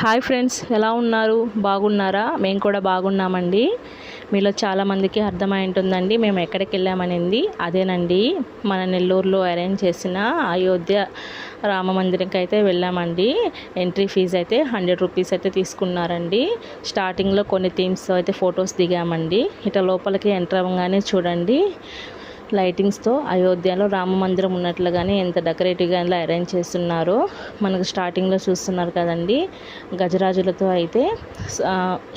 Hi friends, ఎలా ఉన్నారు? బాగున్నారా? మేము కూడా బాగున్నామండి. మీలో చాలామందికి అర్థమై ఉంటుందండి మేము ఎక్కడికి వెళ్ళామనింది. అదేనండి, మన నెల్లూరులో అరేంజ్ చేసిన అయోధ్య రామ మందిరంకి అయితే వెళ్ళామండి. ఎంట్రీ ఫీజు అయితే 100 రూపీస్ అయితే తీసుకున్నారండి. స్టార్టింగ్లో కొన్ని థీమ్స్తో అయితే ఫొటోస్ దిగామండి. ఇట్లా లోపలికి ఎంటర్ అవ్వగానే చూడండి, లైటింగ్స్తో అయోధ్యలో రామ మందిరం ఉన్నట్లుగానే ఎంత డెకరేటివ్గా ఇలా అరేంజ్ చేస్తున్నారో మనకు స్టార్టింగ్లో చూస్తున్నారు కదండి. గజరాజులతో అయితే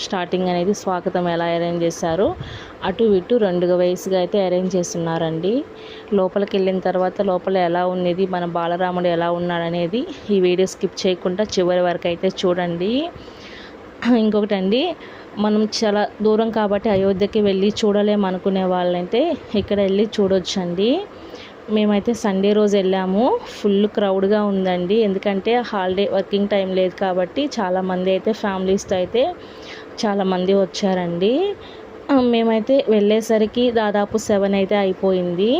స్టార్టింగ్ అనేది స్వాగతం ఎలా అరేంజ్ చేశారో అటు ఇటు 2 వయసుగా అయితే అరేంజ్ చేస్తున్నారండి. లోపలికి వెళ్ళిన తర్వాత లోపల ఎలా ఉన్నది, మన బాలరాముడు ఎలా ఉన్నాడనేది ఈ వీడియో స్కిప్ చేయకుండా చివరి వరకు అయితే చూడండి. ఇంకొకటండి, మనం చాలా దూరం కాబట్టి అయోధ్యకి వెళ్ళి చూడలేము అనుకునే వాళ్ళైతే ఇక్కడ వెళ్ళి చూడొచ్చండి. మేమైతే సండే రోజు వెళ్ళాము. ఫుల్ క్రౌడ్గా ఉందండి, ఎందుకంటే హాలిడే వర్కింగ్ టైం లేదు కాబట్టి చాలామంది అయితే ఫ్యామిలీస్తో అయితే చాలామంది వచ్చారండి. మేమైతే వెళ్ళేసరికి దాదాపు 7 అయితే అయిపోయింది.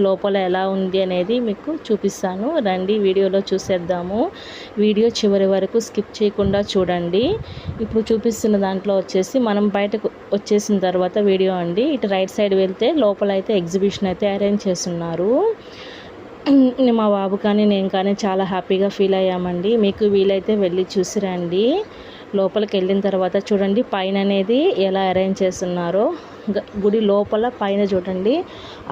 లోపల ఎలా ఉంది అనేది మీకు చూపిస్తాను, రండి వీడియోలో చూసేద్దాము. వీడియో చివరి వరకు స్కిప్ చేయకుండా చూడండి. ఇప్పుడు చూపిస్తున్న దాంట్లో వచ్చేసి మనం బయటకు వచ్చేసిన తర్వాత వీడియో అండి. ఇటు రైట్ సైడ్ వెళ్తే లోపల అయితే ఎగ్జిబిషన్ అయితే అరేంజ్ చేస్తున్నారు. మా బాబు కానీ నేను కానీ చాలా హ్యాపీగా ఫీల్ అయ్యామండి. మీకు వీలైతే వెళ్ళి చూసిరండి. లోపలికి వెళ్ళిన తర్వాత చూడండి పైన అనేది ఎలా అరేంజ్ చేస్తున్నారో. గుడి లోపల పైన చూడండి,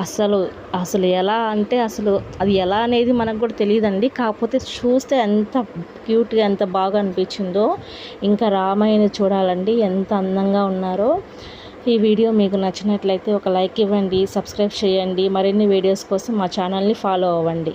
అసలు ఎలా అంటే అసలు అది ఎలా అనేది మనకు కూడా తెలియదండి. కాకపోతే చూస్తే ఎంత క్యూట్గా ఎంత బాగా అనిపించిందో. ఇంకా రామయ్యని చూడాలండి, ఎంత అందంగా ఉన్నారో. ఈ వీడియో మీకు నచ్చినట్లయితే ఒక లైక్ ఇవ్వండి, సబ్స్క్రైబ్ చేయండి. మరిన్ని వీడియోస్ కోసం మా ఛానల్ని ఫాలో అవ్వండి.